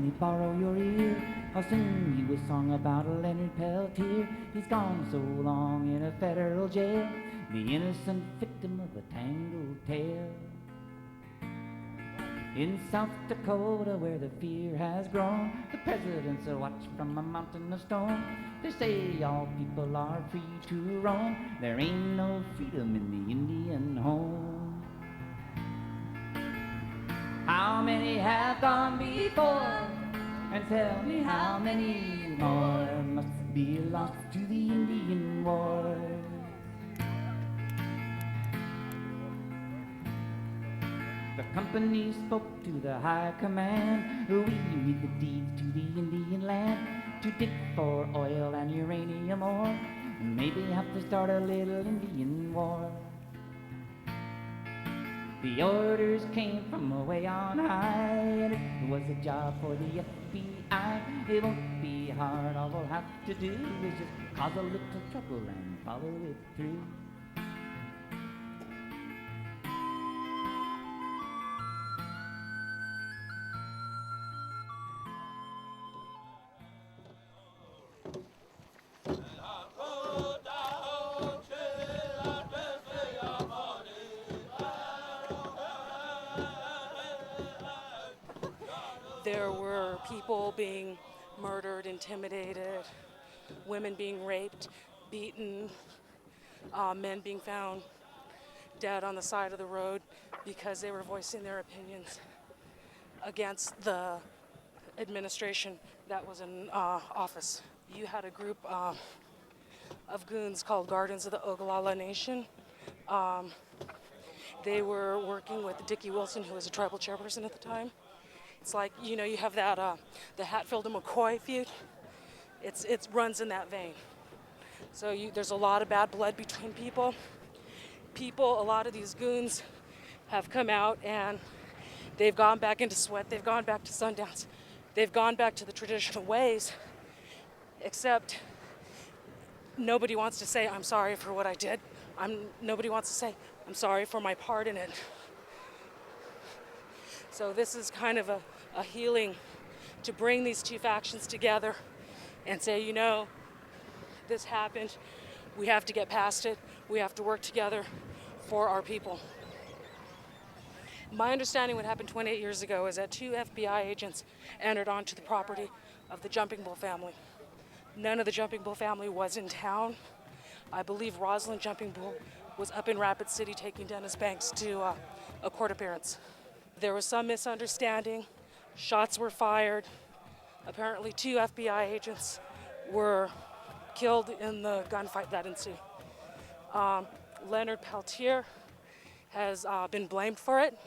me borrow your ear. I'll sing you a song about Leonard Peltier. He's gone so long in a federal jail, the innocent victim of a tangled tale. In South Dakota, where the fear has grown, the presidents are watched from a mountain of stone. They say all people are free to roam. There ain't no freedom in the Indian home. How many have gone before? And tell me how many more must be lost to the Indian war? The company spoke to the high command. We read the deeds to the Indian land, to dig for oil and uranium ore, and maybe have to start a little Indian war. The orders came from way on high, and it was a job for the FBI. It won't be hard, all we'll have to do is just cause a little trouble and follow it through. There were people being murdered, intimidated, women being raped, beaten, men being found dead on the side of the road because they were voicing their opinions against the administration that was in office. You had a group of goons called Guardians of the Oglala Nation. They were working with Dickie Wilson, who was a tribal chairperson at the time. It's like, you know, you have that, the Hatfield and McCoy feud. It runs in that vein. So there's a lot of bad blood between people. A lot of these goons have come out and they've gone back into sweat. They've gone back to sundowns. They've gone back to the traditional ways, except nobody wants to say, I'm sorry for what I did. Nobody wants to say, I'm sorry for my part in it. So this is kind of a healing to bring these two factions together and say, you know, this happened. We have to get past it. We have to work together for our people. My understanding what happened 28 years ago is that 2 FBI agents entered onto the property of the Jumping Bull family. None of the Jumping Bull family was in town. I believe Rosalind Jumping Bull was up in Rapid City taking Dennis Banks to a court appearance. There was some misunderstanding. Shots were fired. Apparently 2 FBI agents were killed in the gunfight that ensued. Leonard Peltier has been blamed for it.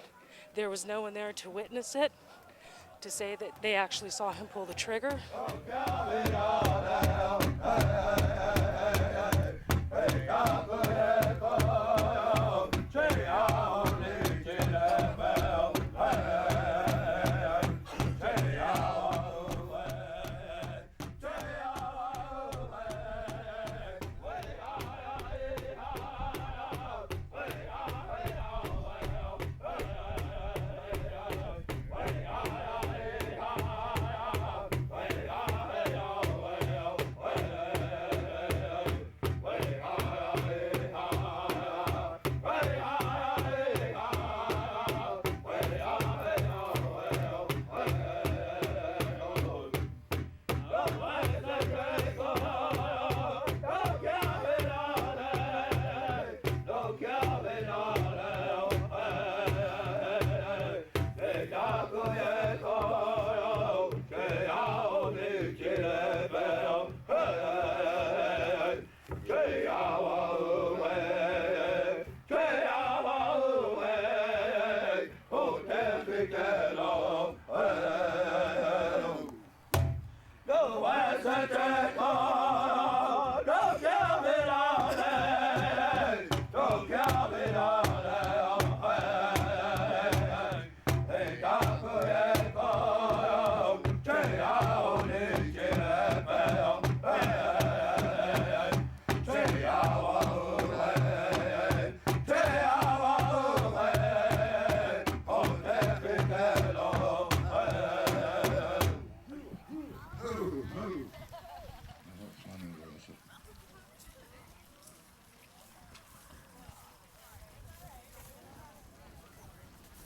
There was no one there to witness it, to say that they actually saw him pull the trigger.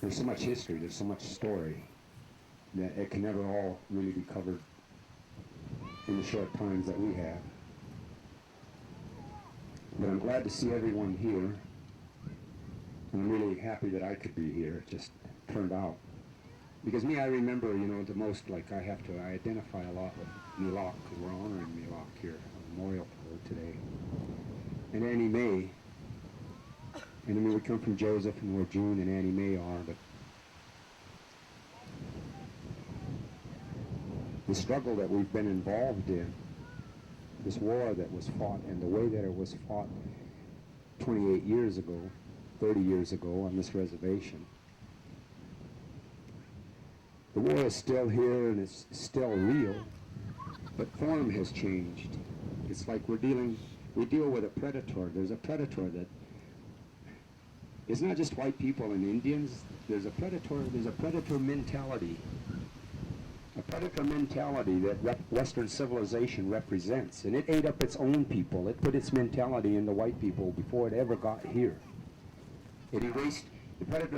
There's so much history, there's so much story, that it can never all really be covered in the short times that we have. But I'm glad to see everyone here, and I'm really happy that I could be here. It just turned out. Because me, I remember, you know, the most, like I identify a lot with Milok, because we're honoring Milok here on Memorial for her today. And Annie Mae. And I mean, we come from Joseph and where June and Annie Mae are, but the struggle that we've been involved in, this war that was fought, and the way that it was fought 28 years ago, 30 years ago on this reservation. The war is still here and it's still real, but form has changed. It's like we deal with a predator. There's a predator that, it's not just white people and Indians. There's a predator mentality. A predator mentality that Western civilization represents. And it ate up its own people. It put its mentality into white people before it ever got here. It erased, what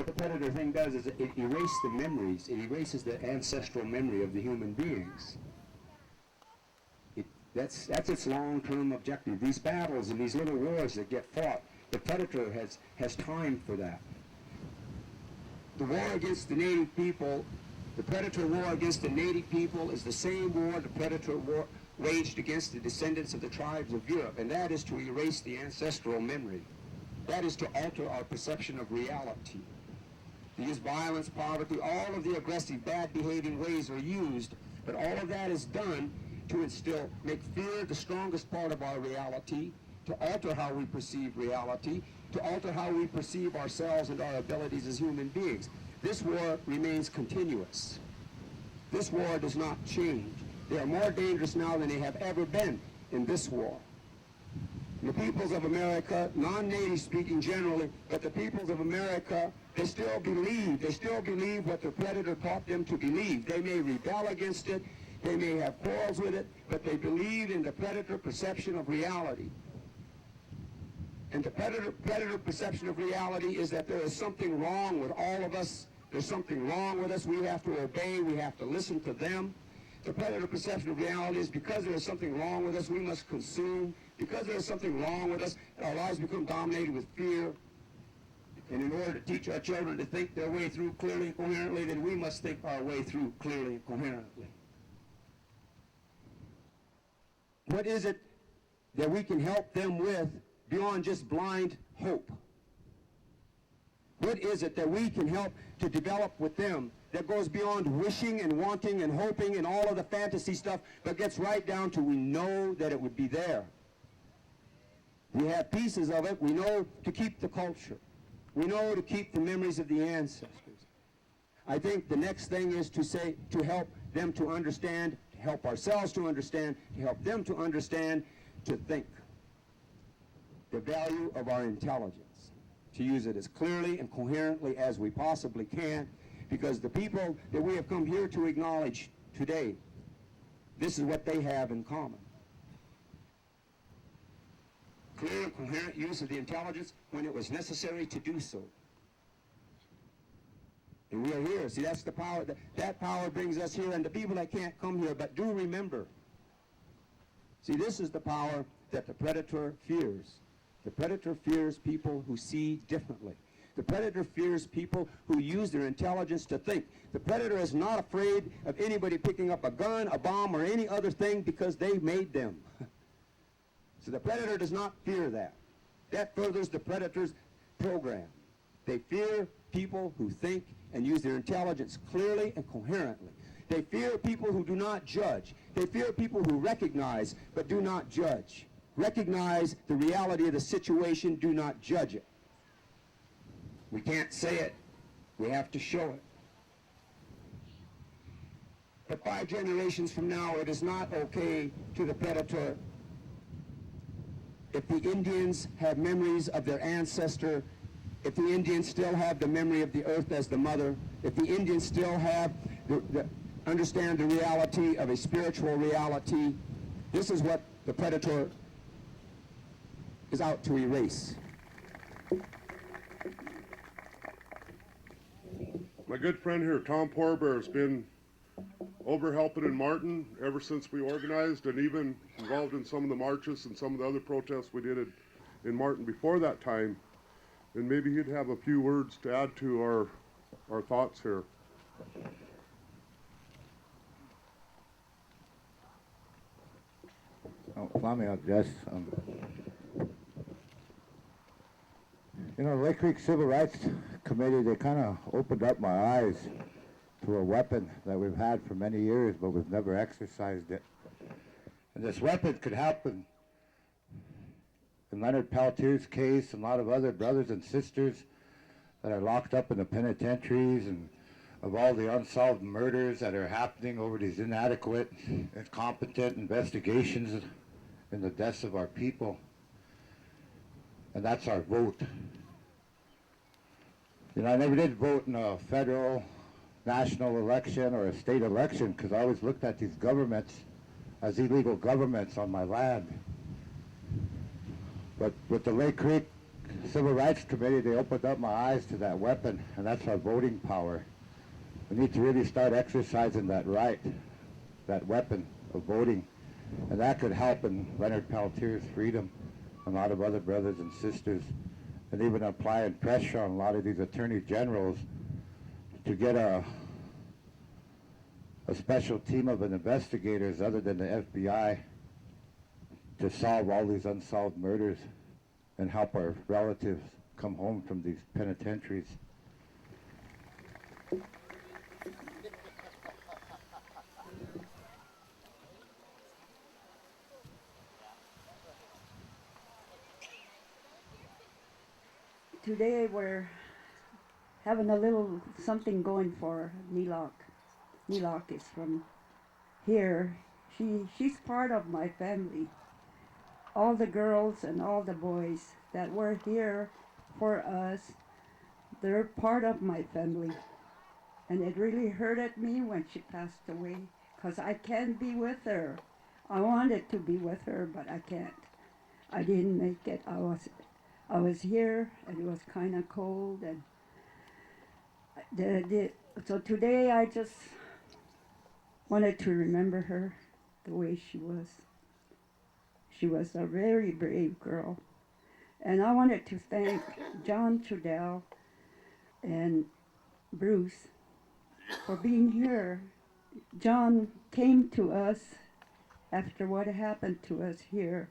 the predator thing does is it erases the memories. It erases the ancestral memory of the human beings. That's its long-term objective. These battles and these little wars that get fought, the predator has time for that. The war against the native people, the predator war against the native people is the same war the predator war waged against the descendants of the tribes of Europe, and that is to erase the ancestral memory. That is to alter our perception of reality. To use violence, poverty, all of the aggressive, bad-behaving ways are used, but all of that is done to instill, make fear the strongest part of our reality, to alter how we perceive reality, to alter how we perceive ourselves and our abilities as human beings. This war remains continuous. This war does not change. They are more dangerous now than they have ever been in this war. The peoples of America, non-native speaking generally, but the peoples of America, they still believe what the predator taught them to believe. They may rebel against it, they may have quarrels with it, but they believe in the predator perception of reality. And the predator perception of reality is that there is something wrong with all of us. There's something wrong with us. We have to obey. We have to listen to them. The predator perception of reality is because there is something wrong with us, we must consume. Because there is something wrong with us, our lives become dominated with fear. And in order to teach our children to think their way through clearly and coherently, then we must think our way through clearly and coherently. What is it that we can help them with beyond just blind hope? What is it that we can help to develop with them that goes beyond wishing and wanting and hoping and all of the fantasy stuff, but gets right down to we know that it would be there. We have pieces of it. We know to keep the culture. We know to keep the memories of the ancestors. I think the next thing is to say, to help them to understand, to help ourselves to understand, to help them to understand, to think the value of our intelligence, to use it as clearly and coherently as we possibly can, because the people that we have come here to acknowledge today, this is what they have in common. Clear and coherent use of the intelligence when it was necessary to do so. And we are here. See, that's the power. That power brings us here, and the people that can't come here, but do remember. See, this is the power that the predator fears. The predator fears people who see differently. The predator fears people who use their intelligence to think. The predator is not afraid of anybody picking up a gun, a bomb, or any other thing because they made them. So the predator does not fear that. That furthers the predator's program. They fear people who think and use their intelligence clearly and coherently. They fear people who do not judge. They fear people who recognize but do not judge. Recognize the reality of the situation, do not judge it. We can't say it, we have to show it. But 5 generations from now, it is not okay to the predator if the Indians have memories of their ancestor, if the Indians still have the memory of the earth as the mother, if the Indians still have understand the reality of a spiritual reality. This is what the predator is out to erase. My good friend here, Tom Porber, has been over helping in Martin ever since we organized, and even involved in some of the marches and some of the other protests we did in Martin before that time. And maybe he'd have a few words to add to our thoughts here. Allow me, I'll address. You know, the Lake Creek Civil Rights Committee, they kind of opened up my eyes to a weapon that we've had for many years, but we've never exercised it. And this weapon could help in Leonard Peltier's case, and a lot of other brothers and sisters that are locked up in the penitentiaries, and of all the unsolved murders that are happening over these inadequate, incompetent investigations in the deaths of our people. And that's our vote. You know, I never did vote in a federal, national election or a state election because I always looked at these governments as illegal governments on my land. But with the Lake Creek Civil Rights Committee, they opened up my eyes to that weapon, and that's our voting power. We need to really start exercising that right, that weapon of voting, and that could help in Leonard Peltier's freedom, and a lot of other brothers and sisters, and even applying pressure on a lot of these attorney generals to get a special team of investigators other than the FBI to solve all these unsolved murders and help our relatives come home from these penitentiaries. Today we're having a little something going for Nilok. Nilok is from here. She's part of my family. All the girls and all the boys that were here for us, they're part of my family. And it really hurted me when she passed away, because I can't be with her. I wanted to be with her, but I can't. I didn't make it. I was here, and it was kind of cold, and so today I just wanted to remember her the way she was. She was a very brave girl, and I wanted to thank John Trudell and Bruce for being here. John came to us after what happened to us here,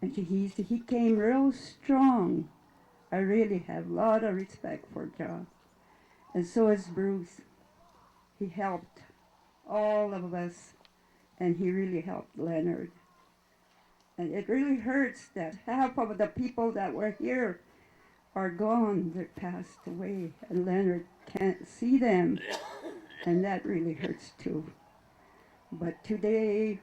and he came real strong. I really have a lot of respect for John. And so is Bruce. He helped all of us, and he really helped Leonard. And it really hurts that half of the people that were here are gone. They're passed away, and Leonard can't see them, and that really hurts too. But today,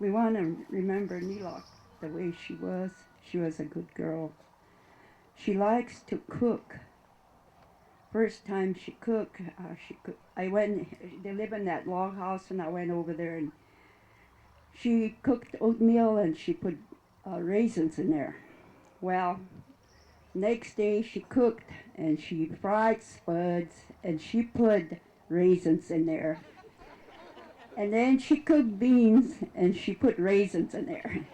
we want to remember Nilok the way she was. She was a good girl. She likes to cook. First time she cooked, I went, they live in that log house, and I went over there, and she cooked oatmeal, and she put raisins in there. Well, next day she cooked, and she fried spuds, and she put raisins in there. And then she cooked beans, and she put raisins in there.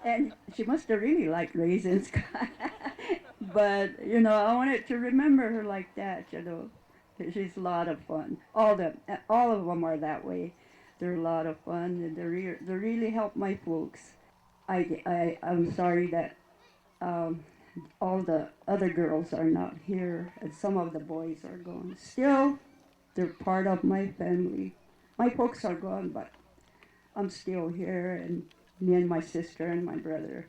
And she must have really liked raisins. But, you know, I wanted to remember her like that, you know. She's a lot of fun. All of them are that way. They're a lot of fun, and they really help my folks. I'm sorry that all the other girls are not here, and some of the boys are gone. Still, they're part of my family. My folks are gone, but I'm still here, and me and my sister and my brother.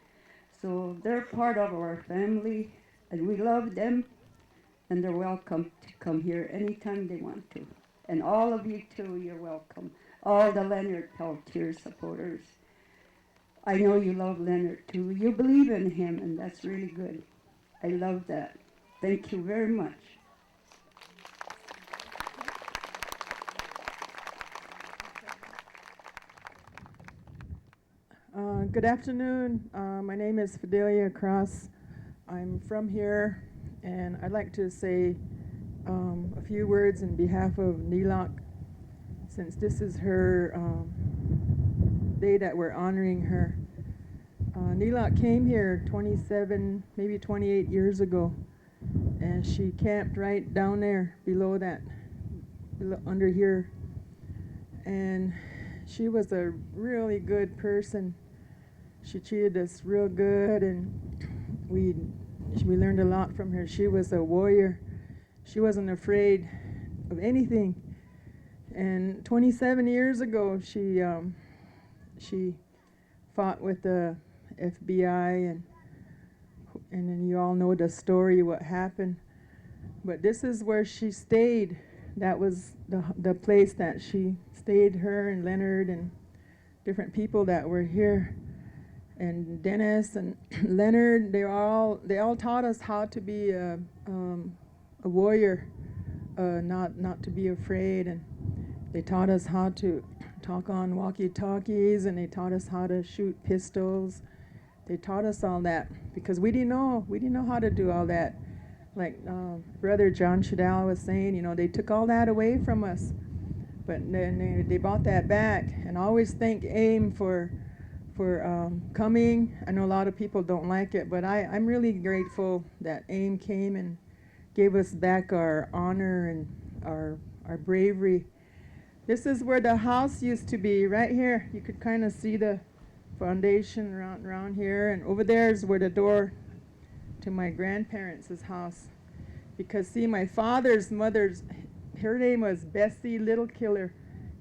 So they're part of our family, and we love them, and they're welcome to come here anytime they want to. And all of you too, you're welcome. All the Leonard Peltier supporters. I know you love Leonard too. You believe in him, and that's really good. I love that. Thank you very much. Good afternoon. My name is Fidelia Cross. I'm from here, and I'd like to say a few words in behalf of Nilak, since this is her day that we're honoring her. Nilak came here 27, maybe 28 years ago, and she camped right down there below that, under here. And she was a really good person. She treated us real good, and we learned a lot from her. She was a warrior. She wasn't afraid of anything. And 27 years ago, she fought with the FBI, and then you all know the story, what happened. But this is where she stayed. That was the place that she stayed, her and Leonard and different people that were here. And Dennis and Leonard, they all taught us how to be a warrior, not to be afraid. And they taught us how to talk on walkie-talkies, and they taught us how to shoot pistols. They taught us all that because we didn't know how to do all that. Like Brother John Shadal was saying, they took all that away from us, but then they brought that back. And I always thank AIM for coming. I know a lot of people don't like it, but I'm really grateful that AIM came and gave us back our honor and our bravery. This is where the house used to be, right here. You could kind of see the foundation around here, and over there is where the door to my grandparents' house. Because see, my father's mother's, her name was Bessie Little Killer,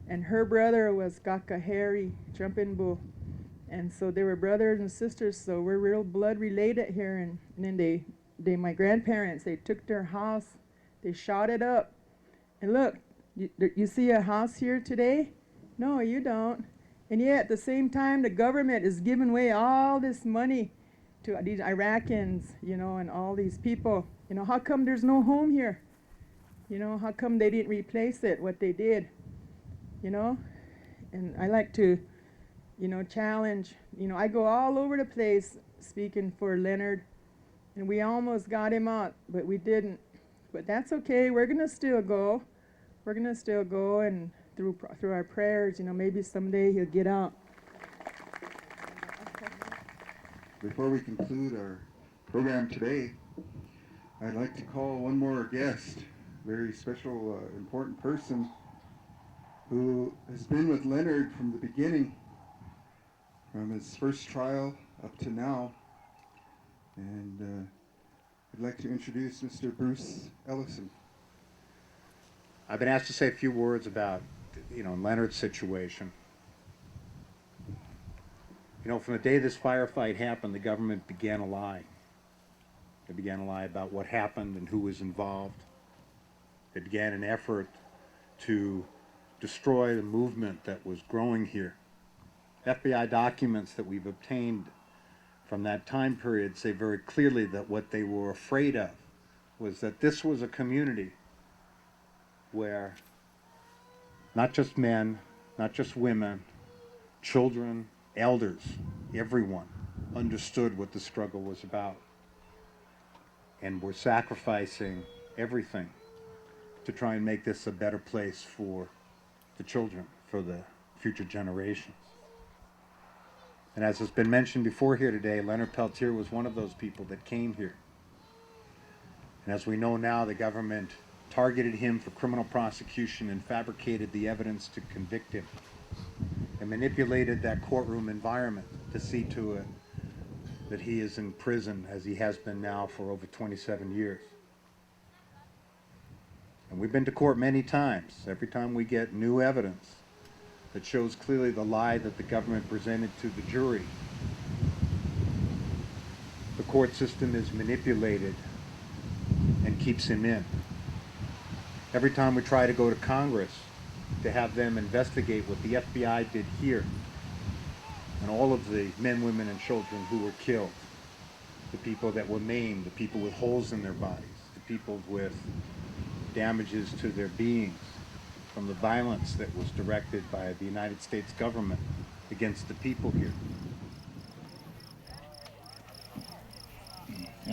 and her brother was Gaka Harry Jumping Bull. And so they were brothers and sisters, so we're real blood related here. And then my grandparents, they took their house, they shot it up. And look, you see a house here today? No, you don't. And yet at the same time, the government is giving away all this money to these Iraqis, and all these people. How come there's no home here? How come they didn't replace it, what they did? And I like to challenge. I go all over the place speaking for Leonard, and we almost got him out, but we didn't. But that's okay. We're gonna still go. We're gonna still go, and through our prayers, maybe someday he'll get out. Before we conclude our program today, I'd like to call one more guest, very special, important person who has been with Leonard from the beginning, from his first trial up to now. And I'd like to introduce Mr. Bruce Ellison. I've been asked to say a few words about, Leonard's situation. From the day this firefight happened, the government began a lie. They began a lie about what happened and who was involved. They began an effort to destroy the movement that was growing here. FBI documents that we've obtained from that time period say very clearly that what they were afraid of was that this was a community where not just men, not just women, children, elders, everyone understood what the struggle was about and were sacrificing everything to try and make this a better place for the children, for the future generations. And as has been mentioned before here today, Leonard Peltier was one of those people that came here. And as we know now, the government targeted him for criminal prosecution and fabricated the evidence to convict him and manipulated that courtroom environment to see to it that he is in prison, as he has been now for over 27 years. And we've been to court many times. Every time we get new evidence that shows clearly the lie that the government presented to the jury, the court system is manipulated and keeps him in. Every time we try to go to Congress to have them investigate what the FBI did here and all of the men, women, and children who were killed, the people that were maimed, the people with holes in their bodies, the people with damages to their beings from the violence that was directed by the United States government against the people here.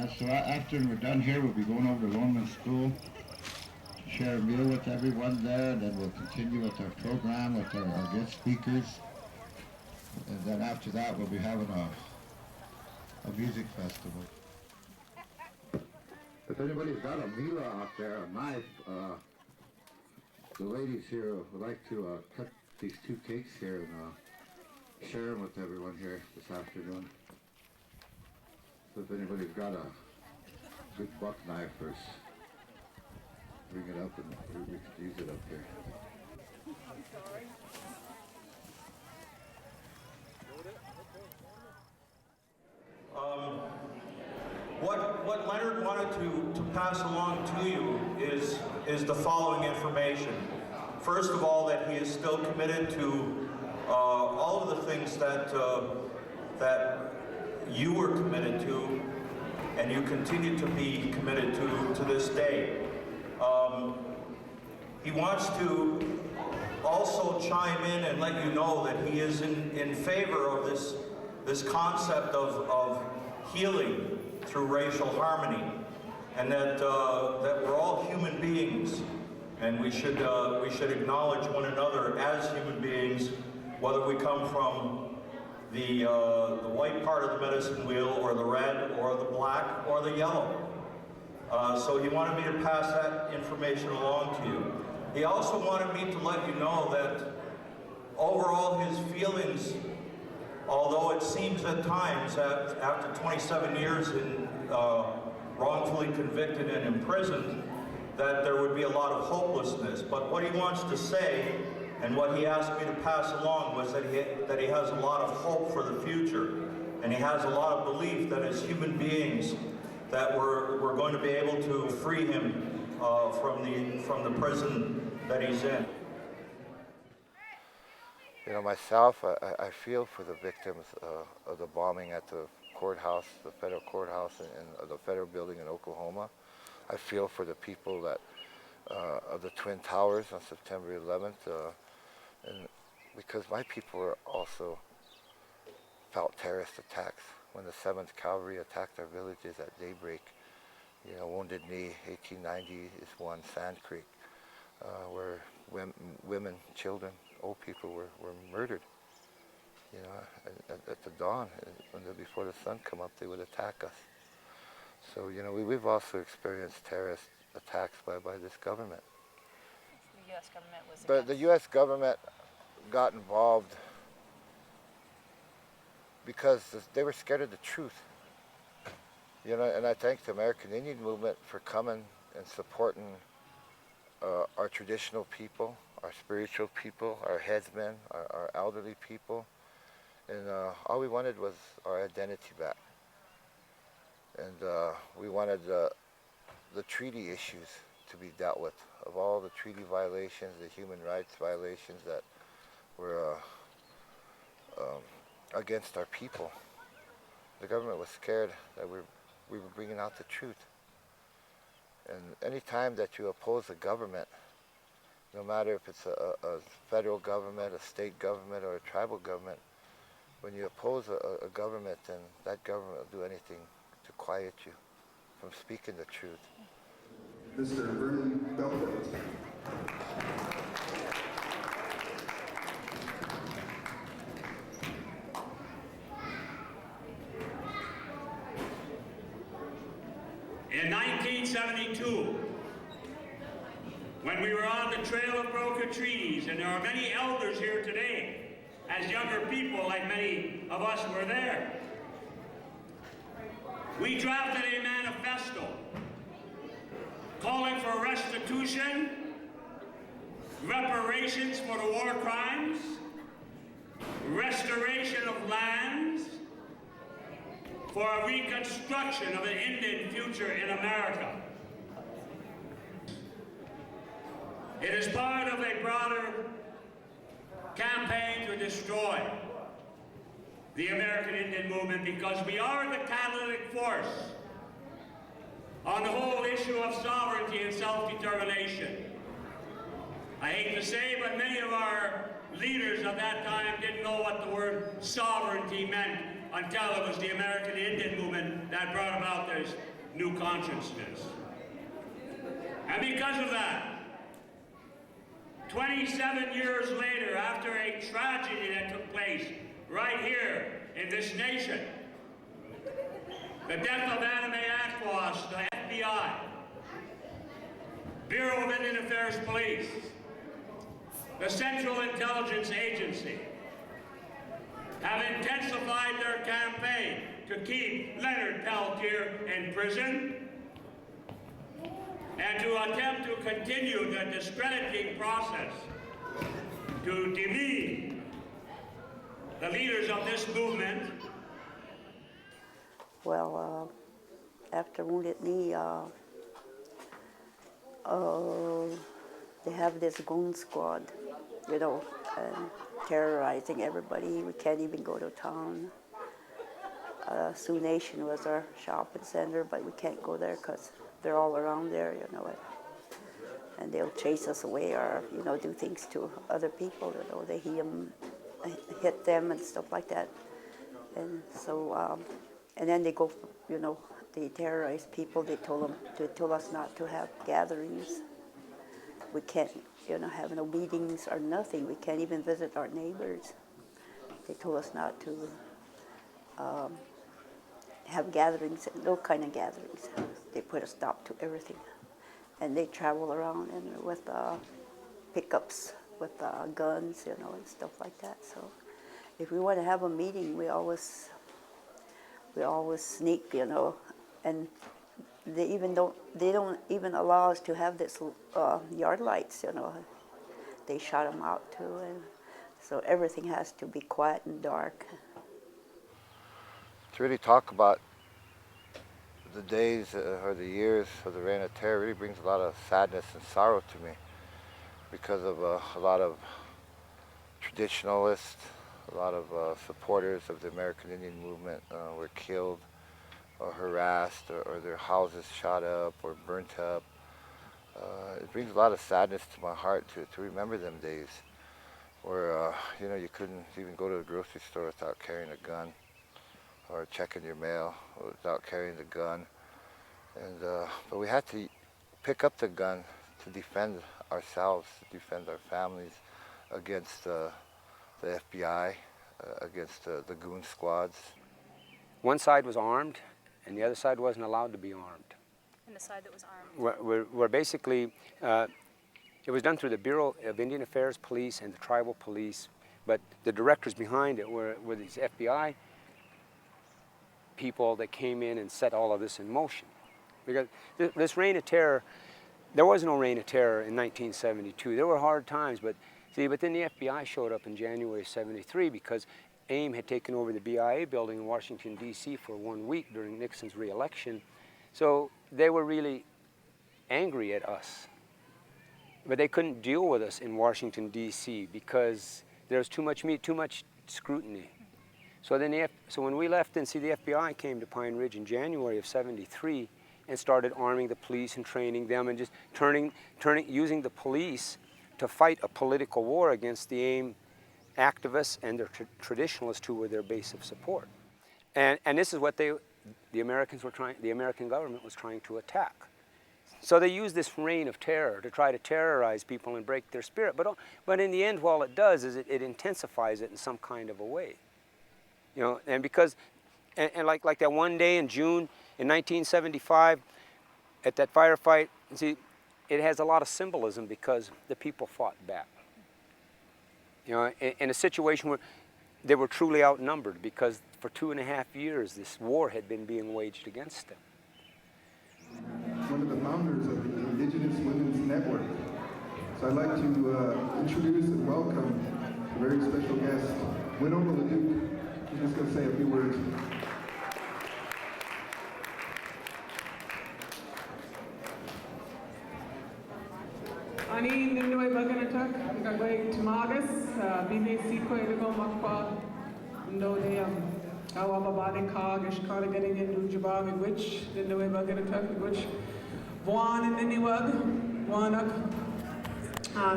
Yeah, so after we're done here, we'll be going over to Longman School, share a meal with everyone there, and then we'll continue with our program with our guest speakers. And then after that, we'll be having a music festival. If anybody's got a mila out there, a knife, the ladies here would like to cut these 2 cakes here and share them with everyone here this afternoon. So if anybody's got a good buck knife, or bring it up and we could use it up here. What Leonard wanted to pass along to you is the following information. First of all, that he is still committed to all of the things that you were committed to, and you continue to be committed to this day. He wants to also chime in and let you know that he is in favor of this concept of healing through racial harmony, and that we're all human beings, and we should acknowledge one another as human beings, whether we come from the white part of the medicine wheel, or the red, or the black, or the yellow. So he wanted me to pass that information along to you. He also wanted me to let you know that overall his feelings, although it seems at times that after 27 years in wrongfully convicted and imprisoned, that there would be a lot of hopelessness. But what he wants to say, and what he asked me to pass along, was that he has a lot of hope for the future, and he has a lot of belief that as human beings that we're going to be able to free him from the prison that he's in. You know, myself, I feel for the victims of the bombing at the courthouse, the federal courthouse in the federal building in Oklahoma. I feel for the people that of the Twin Towers on September 11th, and because my people were also felt terrorist attacks when the 7th Cavalry attacked our villages at daybreak. You know, Wounded Knee, 1890 is one, Sand Creek, where women, children, old people were murdered. You know, at the dawn, before the sun come up, they would attack us. So, you know, we've also experienced terrorist attacks by this government. The U.S. government was But the U.S. government got involved because they were scared of the truth. You know, and I thank the American Indian movement for coming and supporting our traditional people, our spiritual people, our headsmen, our elderly people. And all we wanted was our identity back. And we wanted the treaty issues to be dealt with, of all the treaty violations, the human rights violations that were against our people. The government was scared that we were bringing out the truth. And any time that you oppose a government, no matter if it's a federal government, a state government, or a tribal government, when you oppose a government, then that government will do anything to quiet you from speaking the truth. Mr. Vernon Belfort. In 1972, when we were on the trail of broken trees, and there are many elders here today, as younger people, like many of us were there, we drafted a manifesto calling for restitution, reparations for the war crimes, restoration of lands, for a reconstruction of an Indian future in America. It is part of a broader campaign to destroy the American Indian movement, because we are the catalytic force on the whole issue of sovereignty and self-determination. I hate to say, but many of our leaders at that time didn't know what the word sovereignty meant until it was the American Indian movement that brought about this new consciousness. And because of that, 27 years later, after a tragedy that took place right here in this nation, the death of Anime Aquas, the FBI, Bureau of Indian Affairs Police, the Central Intelligence Agency, have intensified their campaign to keep Leonard Peltier in prison and to attempt to continue the discrediting process to demean the leaders of this movement. Well, after Wounded Knee, they have this goon squad, you know, and terrorizing everybody. We can't even go to town. Sioux Nation was our shopping center, but we can't go there because they're all around there, you know. And they'll chase us away or, you know, do things to other people, you know. They hit them and stuff like that. And so, and then they go, you know, they terrorize people. They told us not to have gatherings. We can't, you know, have no meetings or nothing. We can't even visit our neighbors. They told us not to have gatherings, no kind of gatherings. They put a stop to everything. And they travel around and with pickups, with guns, you know, and stuff like that. So if we want to have a meeting, we always sneak, you know, and they don't even allow us to have this yard lights, you know. They shut them out too, and so everything has to be quiet and dark. To really talk about the days or the years of the Reign of Terror really brings a lot of sadness and sorrow to me because of a lot of traditionalists, a lot of supporters of the American Indian movement were killed or harassed or their houses shot up or burnt up. It brings a lot of sadness to my heart to remember them days where you know, you couldn't even go to the grocery store without carrying a gun or checking your mail without carrying the gun. And but we had to pick up the gun to defend ourselves, to defend our families against the FBI, against the goon squads. One side was armed, and the other side wasn't allowed to be armed. And the side that was armed? We're basically, it was done through the Bureau of Indian Affairs Police and the tribal police, but the directors behind it were these FBI people that came in and set all of this in motion. Because this reign of terror, there was no reign of terror in 1972. There were hard times, but then the FBI showed up in January of '73 because AIM had taken over the BIA building in Washington, D.C. for 1 week during Nixon's re-election. So they were really angry at us. But they couldn't deal with us in Washington, D.C. because there was too much scrutiny. So when we left, and the FBI came to Pine Ridge in January of '73 and started arming the police and training them and just using the police to fight a political war against the AIM activists and their traditionalists who were their base of support. And this is what the American government was trying to attack. So they used this reign of terror to try to terrorize people and break their spirit. But in the end, all it does is it intensifies it in some kind of a way. You know, and because, and like that one day in June in 1975, at that firefight, it has a lot of symbolism because the people fought back. You know, in a situation where they were truly outnumbered because for 2.5 years this war had been being waged against them. One of the founders of the Indigenous Women's Network. So I'd like to introduce and welcome a very special guest, Oglala Commemoration. I'm just going to say a few words. Ani nindoy baganatak gagway tumagas BBC ko iligo makpa no de awa babade ka gishkara getting into jabag which nindoy baganatak which Juan and Niniwag Juanak.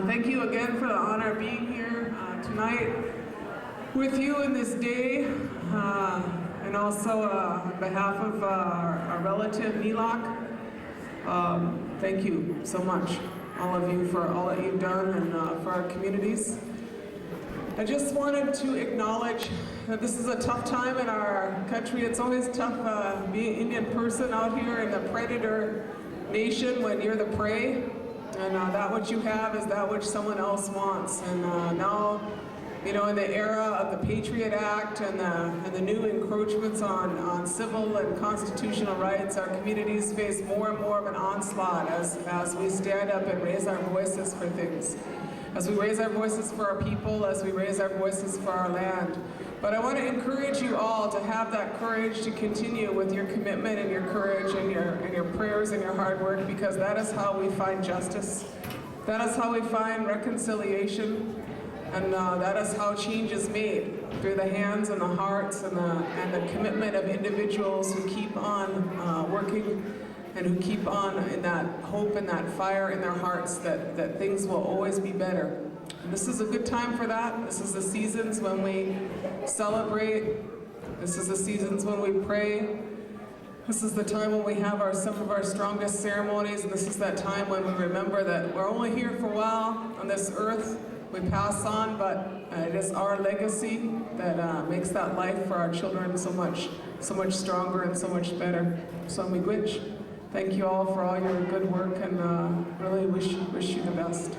Thank you again for the honor of being here tonight. with you in this day, and also on behalf of our relative Nilak. Thank you so much, all of you, for all that you've done and for our communities. I just wanted to acknowledge that this is a tough time in our country. It's always tough being an Indian person out here in the predator nation when you're the prey, and that what you have is that which someone else wants. And now, you know, in the era of the Patriot Act and the new encroachments on civil and constitutional rights, our communities face more and more of an onslaught as we stand up and raise our voices for things. As we raise our voices for our people, as we raise our voices for our land. But I want to encourage you all to have that courage to continue with your commitment and your courage and your prayers and your hard work, because that is how we find justice. That is how we find reconciliation. And that is how change is made, through the hands and the hearts and the commitment of individuals who keep on working and who keep on in that hope and that fire in their hearts that things will always be better. And this is a good time for that. This is the seasons when we celebrate. This is the seasons when we pray. This is the time when we have some of our strongest ceremonies, and this is that time when we remember that we're only here for a while on this earth. We pass on, but it is our legacy that makes that life for our children so much stronger and so much better. So miigwech. Thank you all for all your good work, and really wish you the best.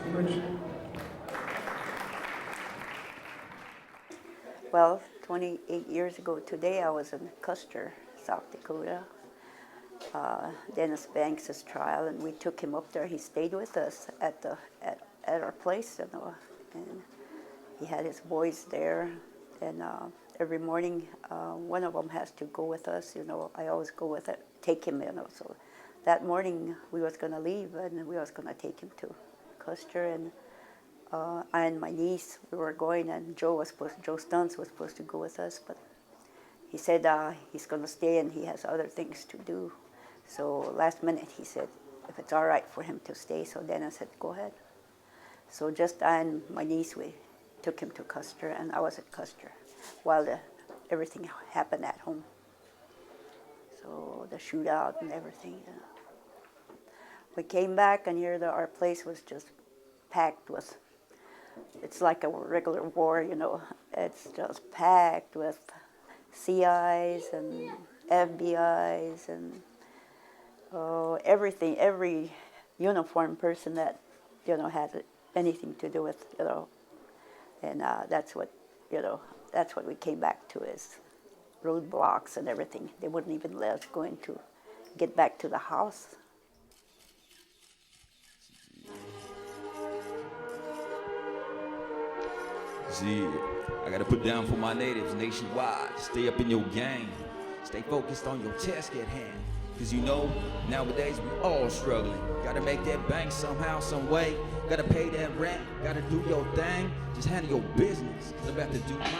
Well, 28 years ago today, I was in Custer, South Dakota. Dennis Banks' trial, and we took him up there. He stayed with us at our place, you know, and he had his boys there. And every morning, one of them has to go with us. You know, I always go with it, take him, you know. So that morning we was going to leave, and we was going to take him to Custer, and I and my niece, we were going, and Joe Stunts was supposed to go with us, but he said he's going to stay and he has other things to do. So last minute he said if it's all right for him to stay. So then I said, go ahead. So just I and my niece, we took him to Custer, and I was at Custer while everything happened at home. So the shootout and everything. We came back, and here our place was just packed with, it's like a regular war, you know. It's just packed with CIs and FBIs and everything, every uniformed person that, you know, has anything to do with, you know. And that's what, you know, that's what we came back to, is roadblocks and everything. They wouldn't even let us go in to get back to the house. See, I gotta put down for my natives nationwide. Stay up in your game. Stay focused on your task at hand. Cause you know, nowadays we all struggling. Gotta make that bank somehow, some way. Gotta pay that rent, gotta do your thing. Just handle your business, cause I'm about to do mine.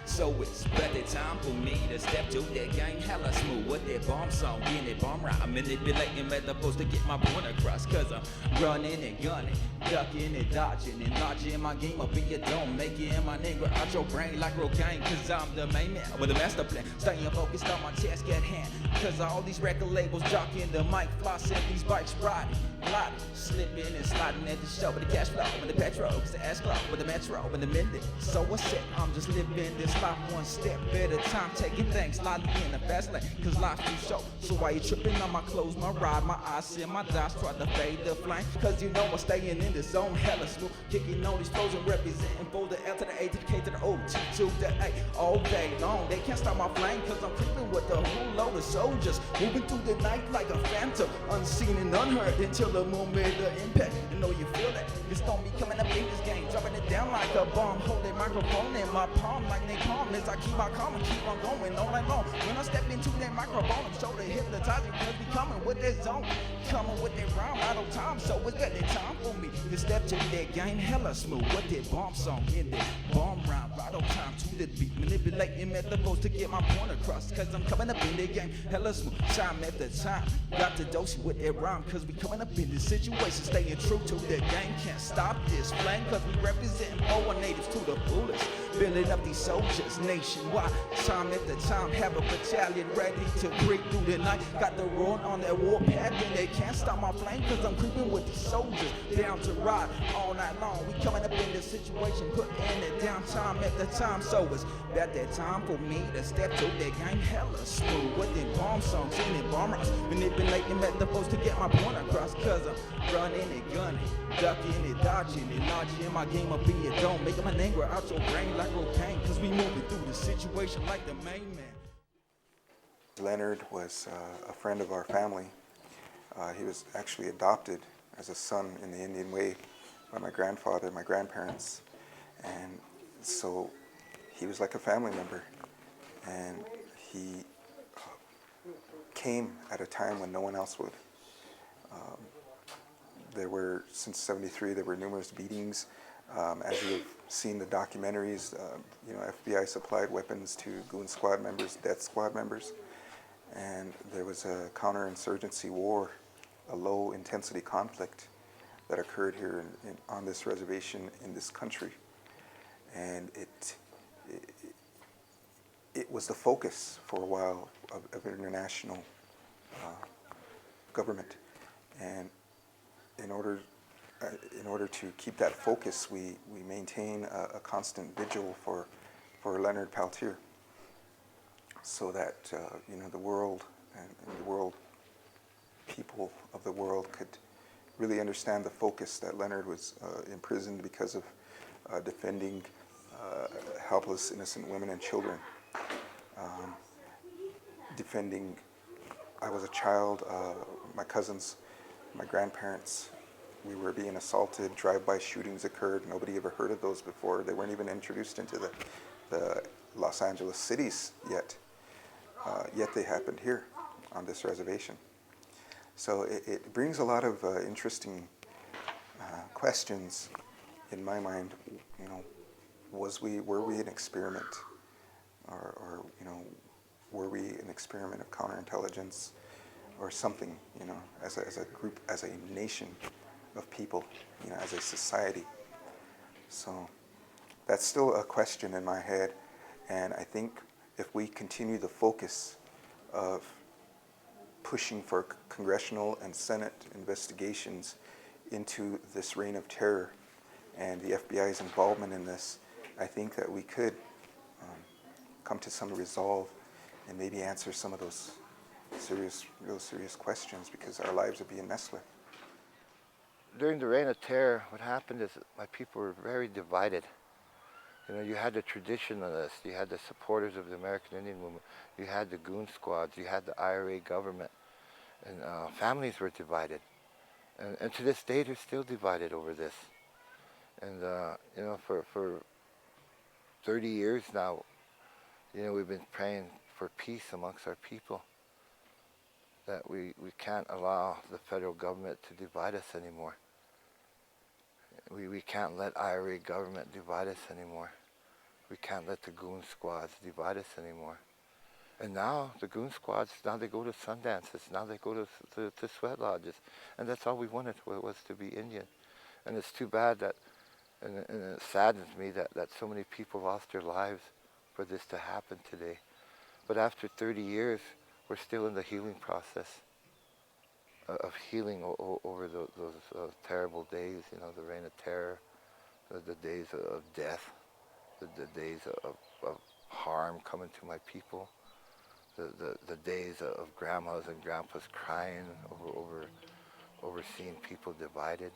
So it's about that time for me to step to that game hella smooth with that bomb song, getting that bomb right. I'm manipulating metaphors to get my point across, cause I'm running and gunning, ducking and dodging and dodging my game up in your dome, making my nigga out your brain like cocaine, cause I'm the main man with a master plan, staying focused on my task at hand, cause all these record labels jockeying the mic, flossing these bikes riding, gliding, slipping and sliding at the show with the cash flow, with the petrol, cause the ass glow, with the metro, with the minute. So what's it? I'm just living this life one step at a time, taking things lightly in the fast lane, cause life's too short. So why you tripping on my clothes, my ride, my eyes, and my dots, try to fade the flame, cause you know I'm staying in the zone, hella smooth, kicking on these flows and representing for the L to the A to the K to the O, T to the A, all day long. They can't stop my flame, cause I'm creeping with a whole load of soldiers, moving through the night like a phantom, unseen and unheard until the moment of impact. You know you feel that, it's gonna be coming up in this game, dropping it down like a bomb, holding microphone in my palm like they palm. As I keep my calm and keep on going all night long. When I step into that microphone, I'm shoulder hypnotizing, cause we coming with that zone, coming with that rhyme out of time. So it's got that time for me to step to that game hella smooth with that bomb song in that bomb rhyme right on time to the beat, manipulating metaphors to get my point across, cause I'm coming up in that game hella smooth, time after time. Got to dose you with that rhyme, cause we coming up in this situation, staying true to the game. Can't stop this flame, cause we representing all our natives to the fullest. building up these soldiers nationwide. Time after time, have a battalion ready to break through the night. Got the road on their warpath, and they can't stop my flame, cause I'm creeping with these soldiers down to ride all night long. We coming up in this situation, putting it down time after time. So it's about that time for me to step to that game hella smooth with them bomb songs and them bomb rocks, manipulating metaphors to get my point across. Cause I'm running and gunning, ducking and dodging and lodging my game up in your dome, making my name grow out your brain like cocaine. Cause we moving through the situation like the main man. Leonard was a friend of our family. He was actually adopted as a son in the Indian way by my grandfather, my grandparents, and so he was like a family member. And he came at a time when no one else would. There were, since '73, there were numerous beatings. As you've seen the documentaries, FBI supplied weapons to goon squad members, death squad members, and there was a counterinsurgency war, a low-intensity conflict that occurred here on this reservation in this country, and it was the focus for a while of international government, and in order to keep that focus, we maintain a constant vigil for Leonard Peltier, so that the world and the world people of the world could really understand the focus that Leonard was imprisoned because of defending helpless, innocent women and children. Defending, I was a child, my cousins, my grandparents, we were being assaulted, drive-by shootings occurred. Nobody ever heard of those before. They weren't even introduced into the Los Angeles cities yet. Yet they happened here on this reservation. So it brings a lot of interesting questions in my mind. Were we an experiment, or were we an experiment of counterintelligence, or something? As a group, as a nation of people, as a society. So that's still a question in my head, and I think if we continue the focus of pushing for congressional and Senate investigations into this reign of terror and the FBI's involvement in this, I think that we could come to some resolve and maybe answer some of those real serious questions, because our lives are being messed with. During the reign of terror, what happened is my people were very divided. You had the traditionalists, you had the supporters of the American Indian movement, you had the goon squads, you had the IRA government, and families were divided. And to this day, they're still divided over this. And for 30 years now, we've been praying for peace amongst our people, that we can't allow the federal government to divide us anymore. We can't let IRA government divide us anymore. We can't let the goon squads divide us anymore. And now the goon squads, now they go to Sundances, now they go to sweat lodges. And that's all we wanted, was to be Indian. And it's too bad that, and it saddens me that so many people lost their lives for this to happen today. But after 30 years, we're still in the healing process of healing over those terrible days, the reign of terror, the days of death, the days of harm coming to my people, the days of grandmas and grandpas crying over seeing people divided,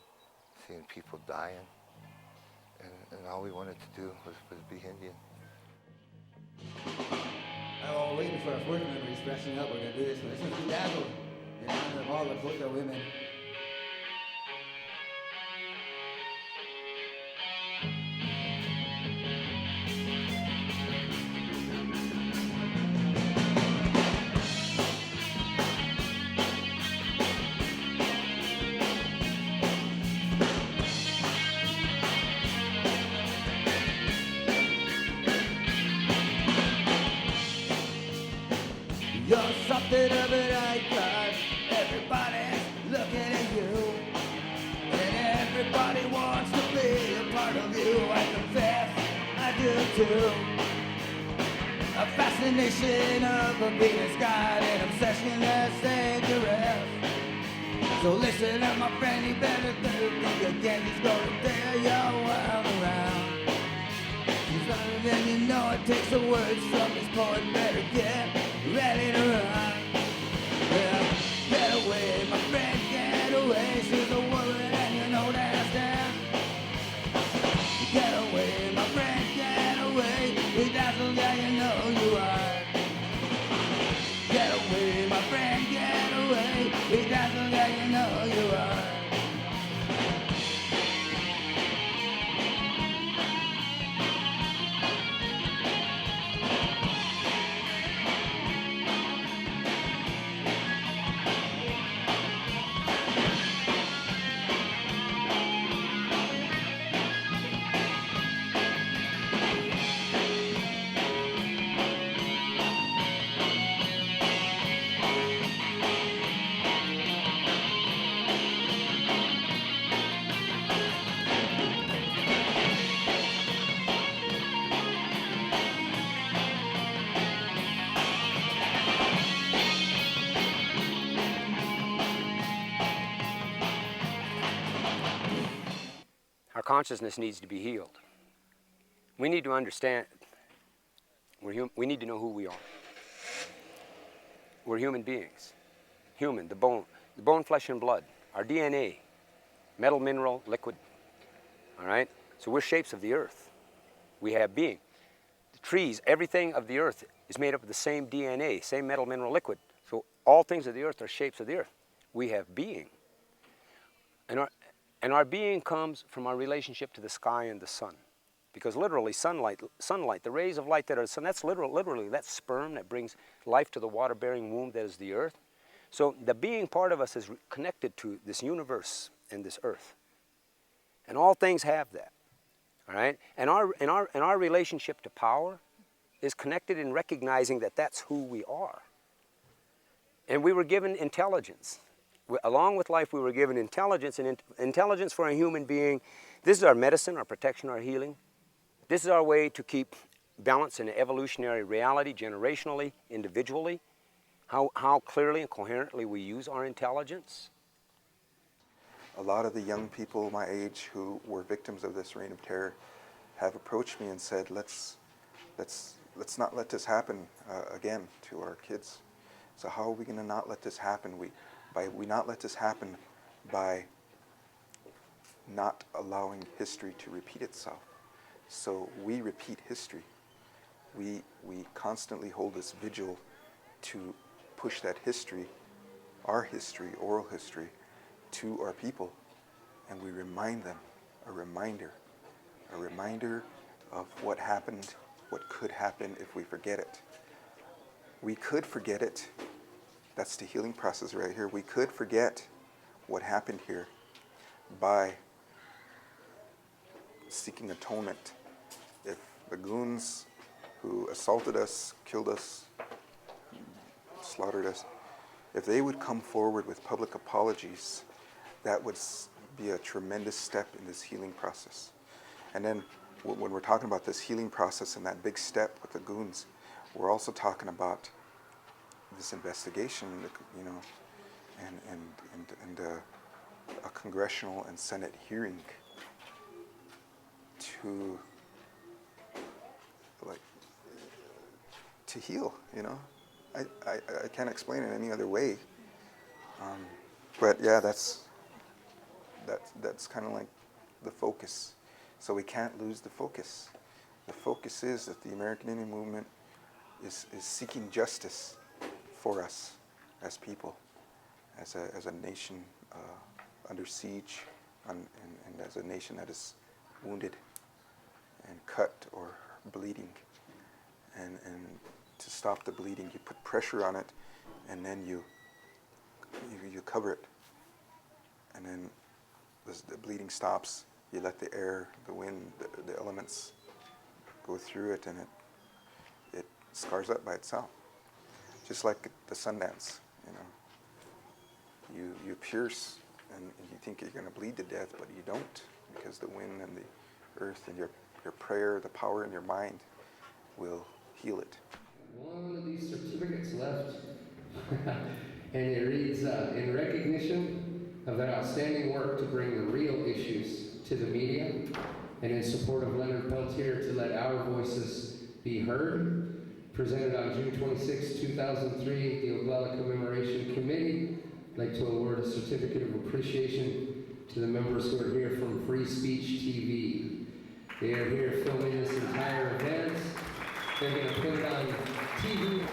seeing people dying, and all we wanted to do was be Indian. I'm waiting for our first memories dressing up. We're going to do this one. This one's Dazzled in honor of all the Butler women. You're something of an icon. Everybody's looking at you, and everybody wants to be a part of you. I confess, I still do. A fascination of a Venus god, an obsession that's dangerous. So listen up, my friend, you better think again. He's gonna tear your world around. Sooner than you know, it takes the words from his poet. Better get ready to run. Well, get away, my friend, get away. She's a woman and you know that's that. Get away, my friend, get away. He dazzles, yeah, you know you are. Get away, my friend, get away. He dazzles, yeah, you know you are. Our consciousness needs to be healed. We need to understand, we need to know who we are. We're human beings. Human, the bone, flesh, and blood. Our DNA, metal, mineral, liquid. All right? So we're shapes of the earth. We have being. The trees, everything of the earth is made up of the same DNA, same metal, mineral, liquid. So all things of the earth are shapes of the earth. We have being. And our being comes from our relationship to the sky and the sun. Because literally sunlight, the rays of light that are the sun, that's literally that's sperm that brings life to the water-bearing womb that is the earth. So the being part of us is connected to this universe and this earth. And all things have that. All right? And our relationship to power is connected in recognizing that that's who we are. And we were given intelligence. Along with life, we were given intelligence, and intelligence for a human being. This is our medicine, our protection, our healing. This is our way to keep balance in evolutionary reality, generationally, individually. How clearly and coherently we use our intelligence. A lot of the young people my age who were victims of this reign of terror have approached me and said, let's not let this happen again to our kids. So how are we going to not let this happen? We not let this happen by not allowing history to repeat itself. So we repeat history. We constantly hold this vigil to push that history, our history, oral history, to our people. And we remind them, a reminder of what happened, what could happen if we forget it. We could forget it. That's the healing process right here. We could forget what happened here by seeking atonement. If the goons who assaulted us, killed us, slaughtered us, if they would come forward with public apologies, that would be a tremendous step in this healing process. And then when we're talking about this healing process and that big step with the goons, we're also talking about this investigation, you know, and a congressional and Senate hearing to heal, you know. I can't explain it any other way. But yeah, that's kind of like the focus. So we can't lose the focus. The focus is that the American Indian movement is seeking justice for us as people, as a nation under siege, and as a nation that is wounded and cut or bleeding. And to stop the bleeding, you put pressure on it, and then you cover it. And then the bleeding stops. You let the air, the wind, the elements go through it, and it scars up by itself. Just like the Sundance, you know. You pierce, and you think you're going to bleed to death, but you don't, because the wind and the earth and your your prayer, the power in your mind will heal it. One of these certificates left, and it reads, in recognition of their outstanding work to bring the real issues to the media, and in support of Leonard Peltier to let our voices be heard, presented on June 26, 2003, the Oglala Commemoration Committee would like to award a certificate of appreciation to the members who are here from Free Speech TV. They are here filming this entire event. They're going to put it on TV.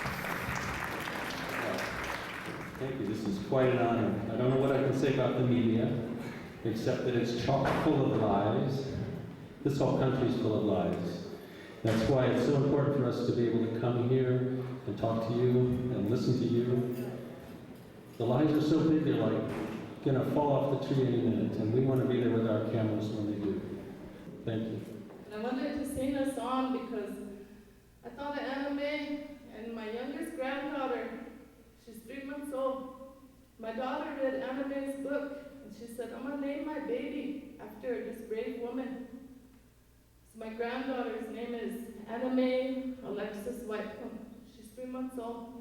Thank you. This is quite an honor. I don't know what I can say about the media, except that it's chock full of lies. This whole country is full of lies. That's why it's so important for us to be able to come here and talk to you and listen to you. The lies are so big, they're like going to fall off the tree any minute, and we want to be there with our cameras when they do. Thank you. And I wanted to sing a song because I thought of Anna Mae and my youngest granddaughter. She's 3 months old. My daughter read Anna Mae's book, and she said, I'm going to name my baby after this brave woman. So my granddaughter's name is Anna Mae Alexis Whiteplum. She's 3 months old.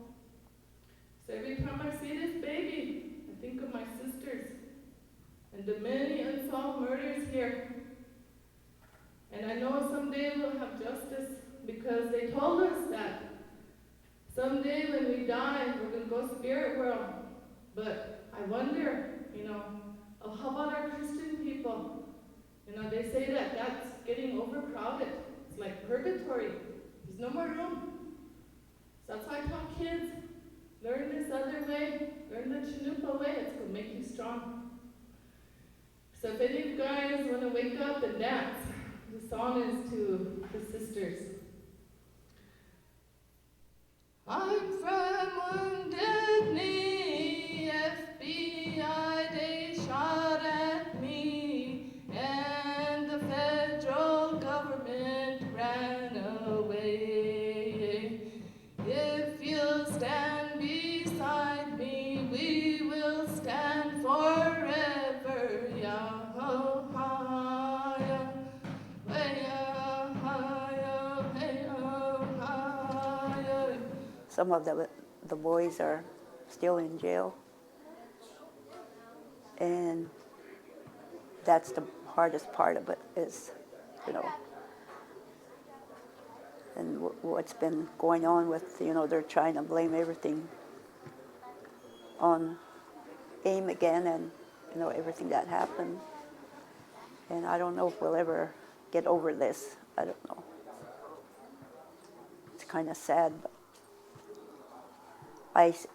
So every time I see this baby, I think of my sisters and the many unsolved murders here. And I know someday we'll have justice because they told us that someday when we die, we're going to go spirit world. But I wonder, how about our Christian people? They say that that's getting overcrowded. It's like purgatory. There's no more room. So that's why I tell kids, learn this other way. Learn the Chinoopa way. It's going to make you strong. So if any of you guys want to wake up and dance, the song is to the sisters. I'm from Wounded Knee, FBI, they shot at me, and the federal government ran away. If you'll stand beside me, we will stand forever. Some of the boys are still in jail, and that's the hardest part of it is, and what's been going on with, they're trying to blame everything on AIM again and, everything that happened. And I don't know if we'll ever get over this. I don't know. It's kind of sad, but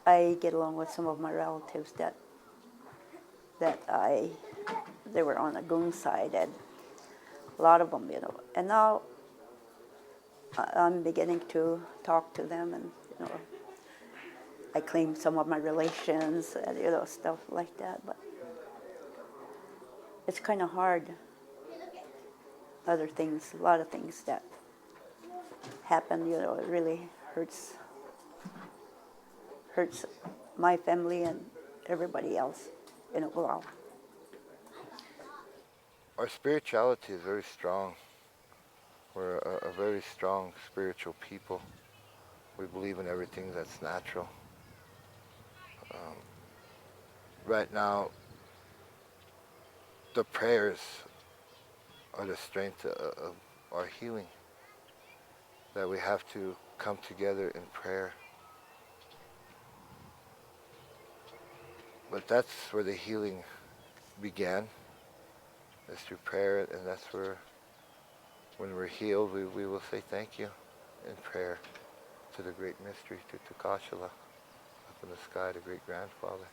I get along with some of my relatives that they were on the goon side, and a lot of them, And now I'm beginning to talk to them, and I claim some of my relations, and stuff like that. But it's kind of hard. Other things, a lot of things that happen, it really hurts my family and everybody else in Oglala. Our spirituality is very strong. We're a very strong spiritual people. We believe in everything that's natural. Right now, the prayers are the strength of our healing, that we have to come together in prayer. But that's where the healing began, is through prayer, and that's where, when we're healed, we will say thank you in prayer to the great mystery, to Kashala, up in the sky, the great grandfather.